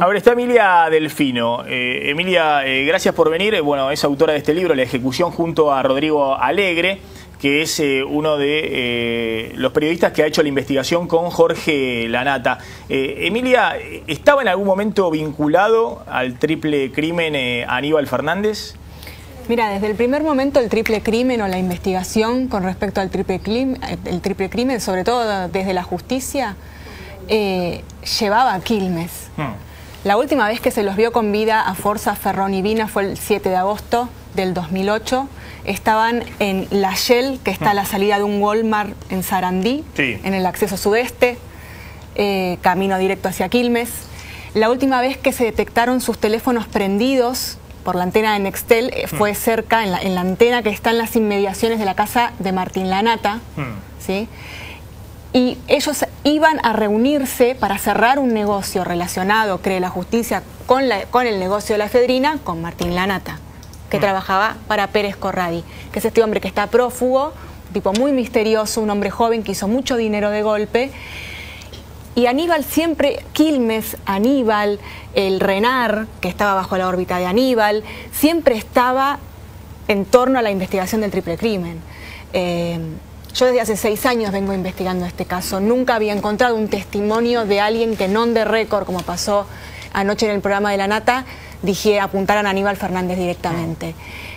Ahora está Emilia Delfino. Emilia, gracias por venir. Bueno, es autora de este libro, La ejecución, junto a Rodrigo Alegre, que es uno de los periodistas que ha hecho la investigación con Jorge Lanata. Emilia, ¿estaba en algún momento vinculado al triple crimen Aníbal Fernández? Mira, desde el primer momento el triple crimen o la investigación con respecto al triple crimen, sobre todo desde la justicia, llevaba a Quilmes. La última vez que se los vio con vida a Forza, Ferrón y Vina fue el 7 de agosto del 2008. Estaban en La Shell, que está a la salida de un Walmart en Sarandí, sí, en el acceso sudeste, camino directo hacia Quilmes. La última vez que se detectaron sus teléfonos prendidos por la antena de Nextel fue cerca, en la antena que está en las inmediaciones de la casa de Martín Lanata, ¿sí? Y ellos iban a reunirse para cerrar un negocio relacionado, cree la justicia, con el negocio de la efedrina, con Martín Lanata, que trabajaba para Pérez Corradi, que es este hombre que está prófugo, un tipo muy misterioso, un hombre joven que hizo mucho dinero de golpe. Y Aníbal siempre, Quilmes, Aníbal, el RENAR, que estaba bajo la órbita de Aníbal, siempre estaba en torno a la investigación del triple crimen. Yo desde hace 6 años vengo investigando este caso. Nunca había encontrado un testimonio de alguien que non de récord, como pasó anoche en el programa de Lanata, apuntaran a Aníbal Fernández directamente.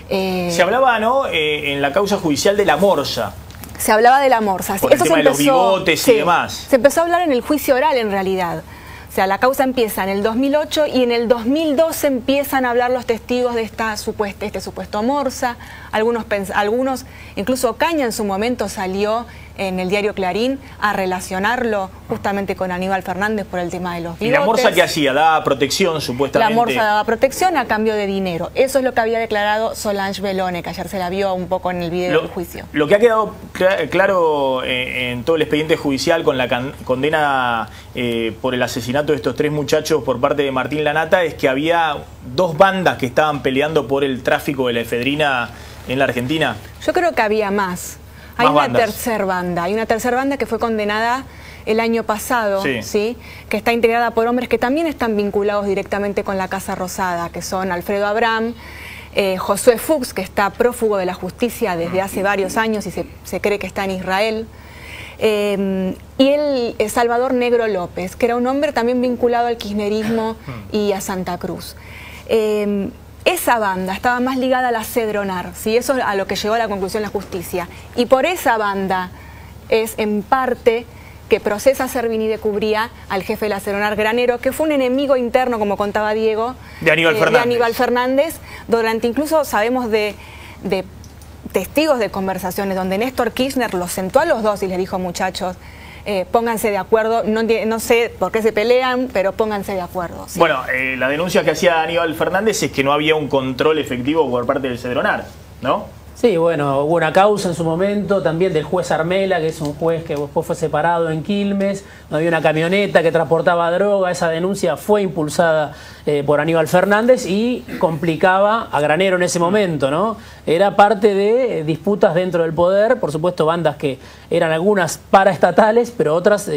Se hablaba, ¿no?, en la causa judicial de la morsa. Se hablaba de la morsa. Por el tema de los bigotes y demás. Se empezó a hablar en el juicio oral, en realidad. O sea, la causa empieza en el 2008 y en el 2012 empiezan a hablar los testigos de este supuesto morsa. Algunos, incluso Ocaña en su momento salió en el diario Clarín a relacionarlo justamente con Aníbal Fernández por el tema de los bigotes. ¿Y la morsa qué hacía? ¿Daba protección, supuestamente? La morsa daba protección a cambio de dinero. Eso es lo que había declarado Solange Belone, que ayer se la vio un poco en el video del juicio. Lo que ha quedado claro en todo el expediente judicial con la condena por el asesinato de estos 3 muchachos por parte de Martín Lanata es que había 2 bandas que estaban peleando por el tráfico de la efedrina en la Argentina. Yo creo que había más. Hay una tercera banda que fue condenada el año pasado, ¿sí? Que está integrada por hombres que también están vinculados directamente con la Casa Rosada, que son Alfredo Abraham, Josué Fuchs, que está prófugo de la justicia desde hace varios años y se cree que está en Israel, y el Salvador Negro López, que era un hombre también vinculado al kirchnerismo y a Santa Cruz. Esa banda estaba más ligada a la Cedronar, ¿sí? Eso es a lo que llegó a la conclusión la justicia. Y por esa banda es en parte que procesa Servini de Cubría al jefe de la Cedronar, Granero, que fue un enemigo interno, como contaba Diego, de Aníbal Fernández. Durante, incluso sabemos de testigos de conversaciones donde Néstor Kirchner los sentó a los dos y les dijo: muchachos, pónganse de acuerdo, no sé por qué se pelean, pero pónganse de acuerdo. ¿Sí? Bueno, la denuncia que hacía Aníbal Fernández es que no había un control efectivo por parte del Cedronar, ¿no? Sí, bueno, hubo una causa en su momento también del juez Armela, que es un juez que después fue separado en Quilmes, no había una camioneta que transportaba droga. Esa denuncia fue impulsada por Aníbal Fernández y complicaba a Granero en ese momento, ¿no? Era parte de disputas dentro del poder, por supuesto bandas que eran algunas paraestatales, pero otras,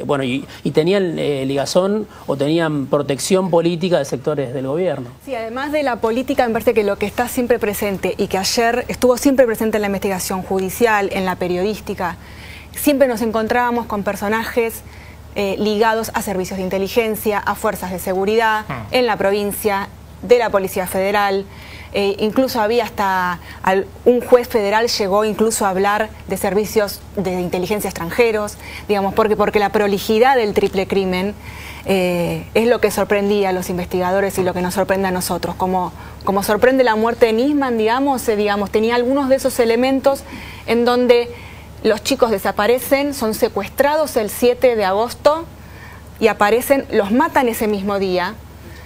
bueno, y tenían ligazón o tenían protección política de sectores del gobierno. Sí, además de la política, me parece que lo que está siempre presente y que ayer estuvo siempre presente en la investigación judicial, en la periodística, siempre nos encontrábamos con personajes ligados a servicios de inteligencia, a fuerzas de seguridad, en la provincia, de la Policía Federal. Incluso había hasta un juez federal llegó incluso a hablar de servicios de inteligencia extranjeros, digamos, porque la prolijidad del triple crimen es lo que sorprendía a los investigadores y lo que nos sorprende a nosotros. Como sorprende la muerte de Nisman, digamos, tenía algunos de esos elementos en donde los chicos desaparecen, son secuestrados el 7 de agosto y aparecen, los matan ese mismo día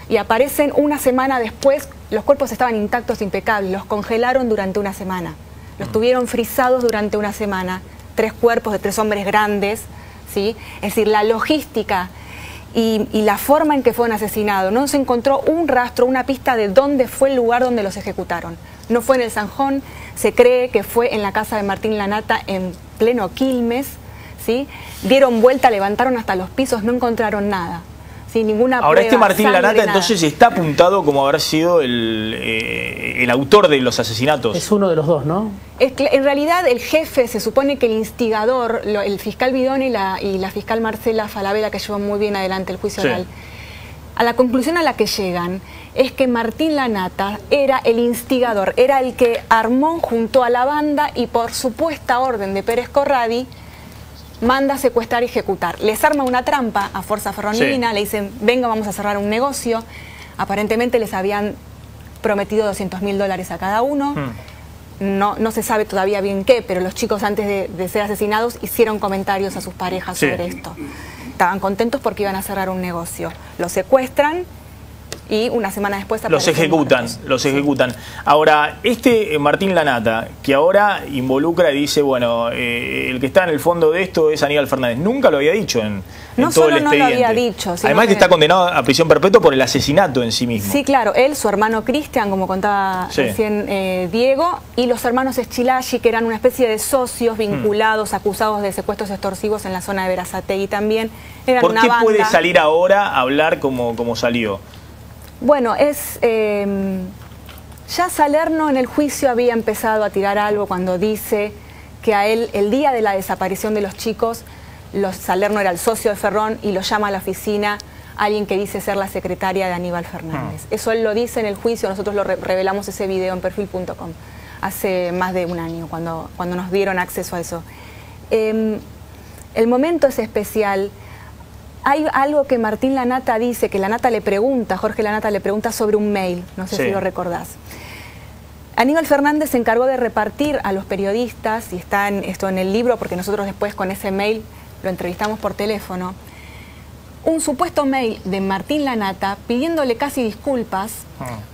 y aparecen una semana después. Los cuerpos estaban intactos, impecables, los congelaron durante una semana, los tuvieron frisados durante una semana, 3 cuerpos de 3 hombres grandes, ¿sí? Es decir, la logística y la forma en que fueron asesinados, no se encontró un rastro, una pista de dónde fue el lugar donde los ejecutaron. No fue en el Zanjón, se cree que fue en la casa de Martín Lanata en pleno Quilmes, ¿sí? Dieron vuelta, levantaron hasta los pisos, no encontraron nada. sin ninguna Ahora, prueba, Martín sangre, Lanata nada. entonces está apuntado como haber sido el autor de los asesinatos. Es uno de los dos, ¿no? En realidad el jefe, se supone que el instigador, el fiscal Bidoni y la fiscal Marcela Falabella, que llevó muy bien adelante el juicio oral, a la conclusión a la que llegan es que Martín Lanata era el instigador, era el que armó junto a la banda y por supuesta orden de Pérez Corradi manda secuestrar y ejecutar. Les arma una trampa a Fuerza Ferronímina, le dicen, venga, vamos a cerrar un negocio. Aparentemente les habían prometido $200.000 a cada uno. No se sabe todavía bien qué, pero los chicos antes de ser asesinados hicieron comentarios a sus parejas sobre esto. Estaban contentos porque iban a cerrar un negocio. Los secuestran y una semana después los ejecutan. Ahora, Martín Lanata, que ahora involucra y dice, bueno, el que está en el fondo de esto es Aníbal Fernández, nunca lo había dicho en todo el expediente. No solo no lo había dicho. Además que está condenado a prisión perpetua por el asesinato en sí mismo. Sí, claro, él, su hermano Cristian, como contaba recién Diego, y los hermanos Eschilachi, que eran una especie de socios vinculados, acusados de secuestros extorsivos en la zona de Berazategui también. Eran ¿Por qué banda. puede salir ahora a hablar como salió? Bueno, ya Salerno en el juicio había empezado a tirar algo cuando dice que a él, el día de la desaparición de los chicos, Salerno era el socio de Ferrón y lo llama a la oficina alguien que dice ser la secretaria de Aníbal Fernández. Eso él lo dice en el juicio, nosotros lo revelamos ese video en perfil.com hace más de un año, cuando nos dieron acceso a eso. El momento es especial. Hay algo que Martín Lanata dice, que Lanata le pregunta, Jorge Lanata le pregunta sobre un mail, no sé si lo recordás. Aníbal Fernández se encargó de repartir a los periodistas, y está esto en el libro, porque nosotros después con ese mail lo entrevistamos por teléfono, un supuesto mail de Martín Lanata pidiéndole casi disculpas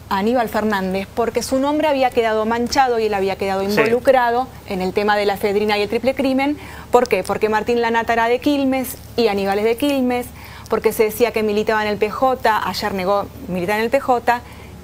a Aníbal Fernández porque su nombre había quedado manchado y él había quedado involucrado en el tema de la efedrina y el triple crimen. ¿Por qué? Porque Martín Lanata era de Quilmes y Aníbal es de Quilmes, porque se decía que militaba en el PJ, ayer negó militar en el PJ,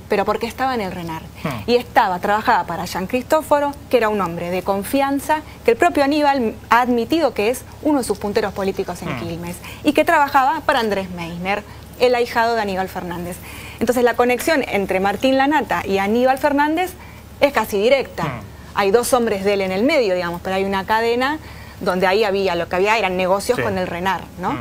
pero porque estaba en el RENAR. Y trabajaba para Jean Cristóforo, que era un hombre de confianza, que el propio Aníbal ha admitido que es uno de sus punteros políticos en Quilmes, y que trabajaba para Andrés Meisner, el ahijado de Aníbal Fernández. Entonces la conexión entre Martín Lanata y Aníbal Fernández es casi directa. Hay dos hombres de él en el medio, digamos, pero hay una cadena donde ahí lo que había eran negocios con el RENAR, ¿no?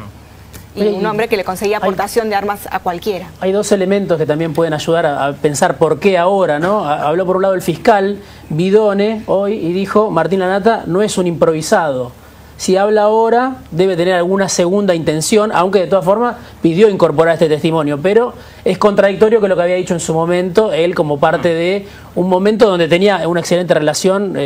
Y un hombre que le conseguía aportación de armas a cualquiera. Hay dos elementos que también pueden ayudar a pensar por qué ahora, ¿no? Habló por un lado el fiscal Bidoni hoy y dijo, Martín Lanata no es un improvisado. Si habla ahora, debe tener alguna segunda intención, aunque de todas formas pidió incorporar este testimonio, pero es contradictorio con lo que había dicho en su momento, él como parte de un momento donde tenía una excelente relación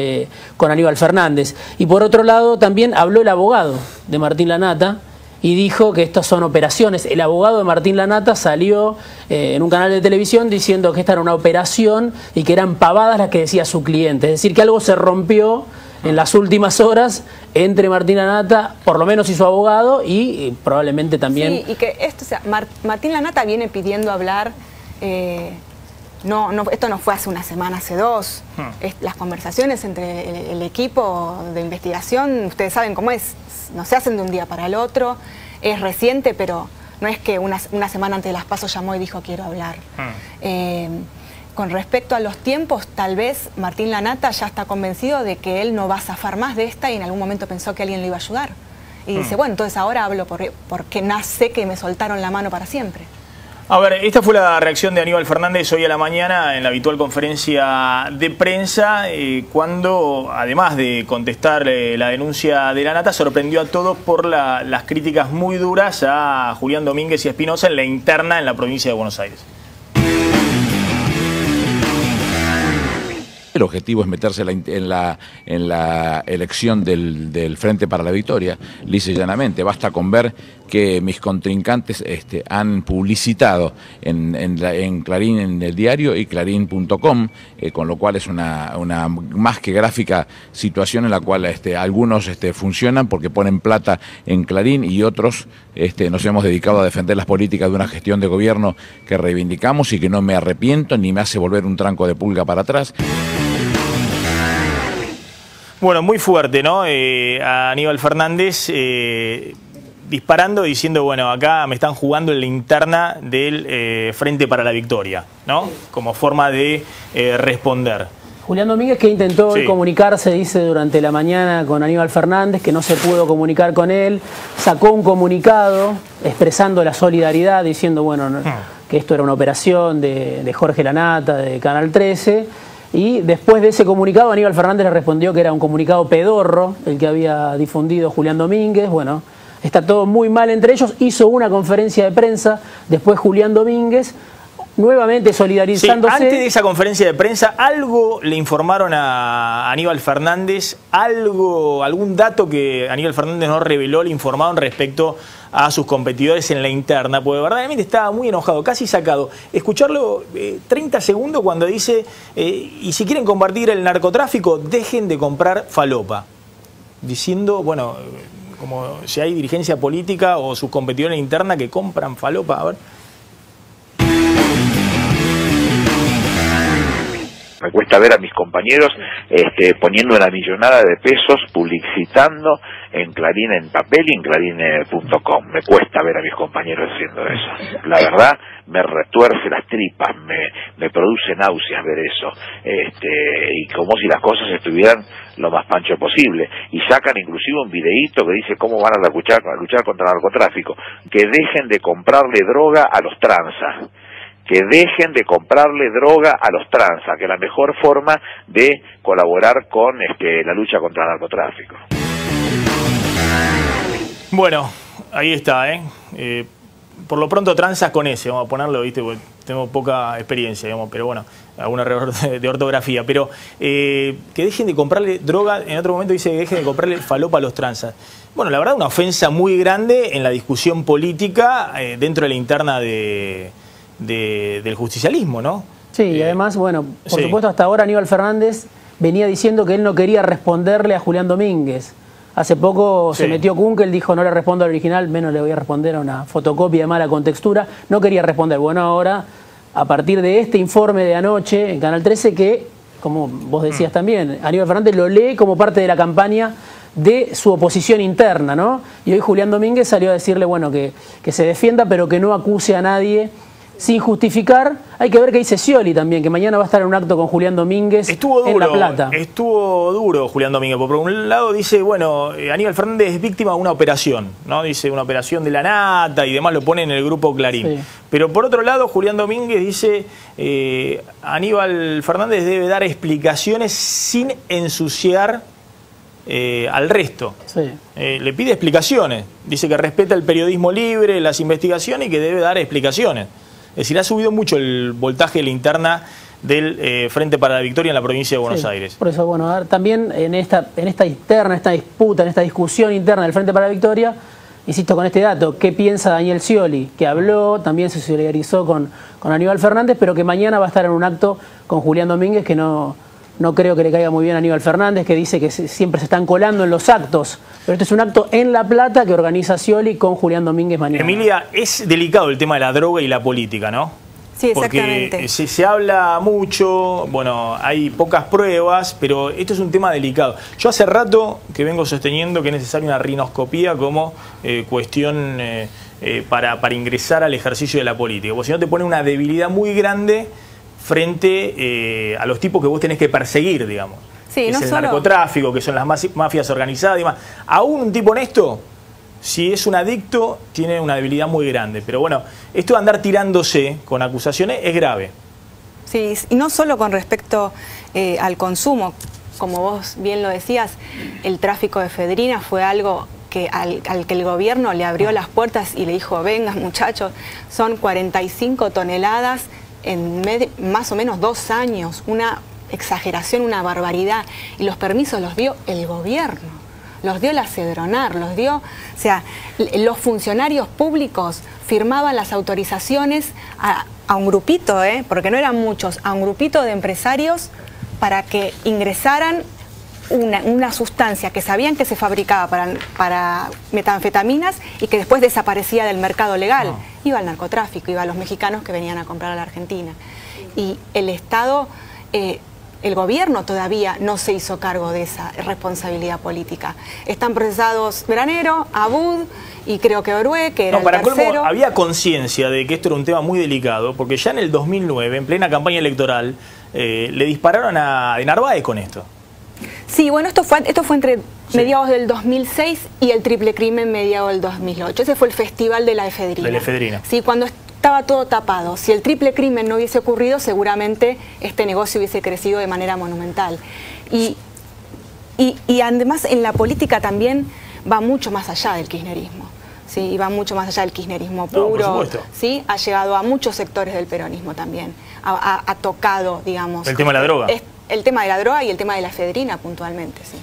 con Aníbal Fernández. Y por otro lado también habló el abogado de Martín Lanata, y dijo que estas son operaciones. El abogado de Martín Lanata salió en un canal de televisión diciendo que esta era una operación y que eran pavadas las que decía su cliente. Es decir, que algo se rompió en las últimas horas entre Martín Lanata, por lo menos y su abogado, y probablemente también... Sí, y que esto, o sea, Martín Lanata viene pidiendo hablar... esto no fue hace una semana, hace dos. Las conversaciones entre el equipo de investigación, ustedes saben cómo es, no se hacen de un día para el otro, es reciente, pero no es que una semana antes de las PASO llamó y dijo quiero hablar. Con respecto a los tiempos, tal vez Martín Lanata ya está convencido de que él no va a zafar más de esta y en algún momento pensó que alguien le iba a ayudar. Y dice, bueno, entonces ahora hablo porque sé que me soltaron la mano para siempre. A ver, esta fue la reacción de Aníbal Fernández hoy a la mañana en la habitual conferencia de prensa, cuando, además de contestar la denuncia de Lanata, sorprendió a todos por las críticas muy duras a Julián Domínguez y Espinosa en la interna en la provincia de Buenos Aires. El objetivo es meterse en la elección del Frente para la Victoria, lisa y llanamente. Basta con ver que mis contrincantes han publicitado en Clarín, en el diario, y clarín.com, con lo cual es una más que gráfica situación en la cual algunos funcionan porque ponen plata en Clarín y otros nos hemos dedicado a defender las políticas de una gestión de gobierno que reivindicamos y que no me arrepiento ni me hace volver un tranco de pulga para atrás. Bueno, muy fuerte, ¿no? A Aníbal Fernández disparando diciendo, bueno, acá me están jugando en la interna del Frente para la Victoria, ¿no? Como forma de responder. Julián Domínguez, que intentó comunicarse, dice, durante la mañana con Aníbal Fernández, que no se pudo comunicar con él, sacó un comunicado expresando la solidaridad, diciendo, bueno, que esto era una operación de Jorge Lanata, de Canal 13, y después de ese comunicado Aníbal Fernández le respondió que era un comunicado pedorro, el que había difundido Julián Domínguez. Bueno, está todo muy mal entre ellos. Hizo una conferencia de prensa, después Julián Domínguez, nuevamente solidarizándose. Sí, antes de esa conferencia de prensa, algo le informaron a Aníbal Fernández, algún dato que Aníbal Fernández no reveló, le informaron respecto a sus competidores en la interna, porque verdaderamente estaba muy enojado, casi sacado. Escucharlo 30 segundos cuando dice, y si quieren combatir el narcotráfico, dejen de comprar falopa. Diciendo, bueno, como si hay dirigencia política o sus competidores en la interna que compran falopa. A ver. Me cuesta ver a mis compañeros poniendo una millonada de pesos publicitando en Clarín en papel y en clarín.com. Me cuesta ver a mis compañeros haciendo eso. La verdad, me retuerce las tripas, me produce náuseas ver eso. Y como si las cosas estuvieran lo más pancho posible. Y sacan inclusive un videíto que dice cómo van a luchar contra el narcotráfico. Que dejen de comprarle droga a los tranzas. Que dejen de comprarle droga a los tranzas, que es la mejor forma de colaborar con la lucha contra el narcotráfico. Bueno, ahí está, por lo pronto tranzas con ese, vamos a ponerlo, ¿viste? Porque tengo poca experiencia, digamos, pero bueno, algún error de ortografía. Pero que dejen de comprarle droga, en otro momento dice que dejen de comprarle falopa a los tranzas. Bueno, la verdad, una ofensa muy grande en la discusión política dentro de la interna del justicialismo, ¿no? Sí, y además, bueno, por supuesto, hasta ahora Aníbal Fernández venía diciendo que él no quería responderle a Julián Domínguez. Hace poco se metió Kunkel, dijo no le respondo al original, menos le voy a responder a una fotocopia de mala contextura. No quería responder. Bueno, ahora, a partir de este informe de anoche en Canal 13, que, como vos decías también, Aníbal Fernández lo lee como parte de la campaña de su oposición interna, ¿no? Y hoy Julián Domínguez salió a decirle, bueno, que se defienda, pero que no acuse a nadie sin justificar. Hay que ver qué dice Scioli también, que mañana va a estar en un acto con Julián Domínguez en La Plata. Estuvo duro Julián Domínguez, porque por un lado dice, bueno, Aníbal Fernández es víctima de una operación, ¿no? Dice una operación de la nata y demás, lo pone en el grupo Clarín. Sí. Pero por otro lado, Julián Domínguez dice, Aníbal Fernández debe dar explicaciones sin ensuciar al resto. Sí. Le pide explicaciones, dice que respeta el periodismo libre, las investigaciones y que debe dar explicaciones. Es decir, ha subido mucho el voltaje de la interna del Frente para la Victoria en la provincia de Buenos Aires. Por eso, bueno, a ver, también en esta interna, esta disputa, en esta discusión interna del Frente para la Victoria, insisto con este dato, ¿qué piensa Daniel Scioli? Que habló, también se solidarizó con Aníbal Fernández, pero que mañana va a estar en un acto con Julián Domínguez, que no creo que le caiga muy bien a Aníbal Fernández, que dice que siempre se están colando en los actos. Pero este es un acto en La Plata que organiza Scioli con Julián Domínguez mañana. Emilia, es delicado el tema de la droga y la política, ¿no? Sí, exactamente. Porque se habla mucho, bueno, hay pocas pruebas, pero esto es un tema delicado. Yo hace rato que vengo sosteniendo que es necesaria una rinoscopía como cuestión para ingresar al ejercicio de la política. Porque si no te pone una debilidad muy grande frente a los tipos que vos tenés que perseguir, digamos. Sí, que no es el solo narcotráfico, que son las mafias organizadas y demás. Aún un tipo honesto, si es un adicto, tiene una debilidad muy grande. Pero bueno, esto de andar tirándose con acusaciones es grave. Sí, y no solo con respecto al consumo. Como vos bien lo decías, el tráfico de efedrina fue algo que al que el gobierno le abrió las puertas y le dijo, vengan muchachos, son 45 toneladas en más o menos 2 años, una exageración, una barbaridad, y los permisos los dio el gobierno, los dio la Cedronar, los dio, o sea, los funcionarios públicos firmaban las autorizaciones a un grupito, porque no eran muchos, a un grupito de empresarios para que ingresaran una sustancia que sabían que se fabricaba para metanfetaminas y que después desaparecía del mercado legal. Iba al narcotráfico, iba a los mexicanos que venían a comprar a la Argentina. Y el Estado el gobierno todavía no se hizo cargo de esa responsabilidad política. Están procesados Granero, Abud y creo que Orué, que era el tercero. Colmo, había conciencia de que esto era un tema muy delicado, porque ya en el 2009, en plena campaña electoral, le dispararon a De Narváez con esto. Sí, bueno, esto fue entre mediados del 2006 y el triple crimen mediados del 2008. Ese fue el festival de la efedrina. De la efedrina. Sí, cuando estaba todo tapado. Si el triple crimen no hubiese ocurrido, seguramente este negocio hubiese crecido de manera monumental. Y además en la política también va mucho más allá del kirchnerismo. Sí, y va mucho más allá del kirchnerismo puro. No, por supuesto. Sí, ha llegado a muchos sectores del peronismo también. Ha tocado, digamos. El tema de la droga. El tema de la droga y el tema de la efedrina puntualmente, sí.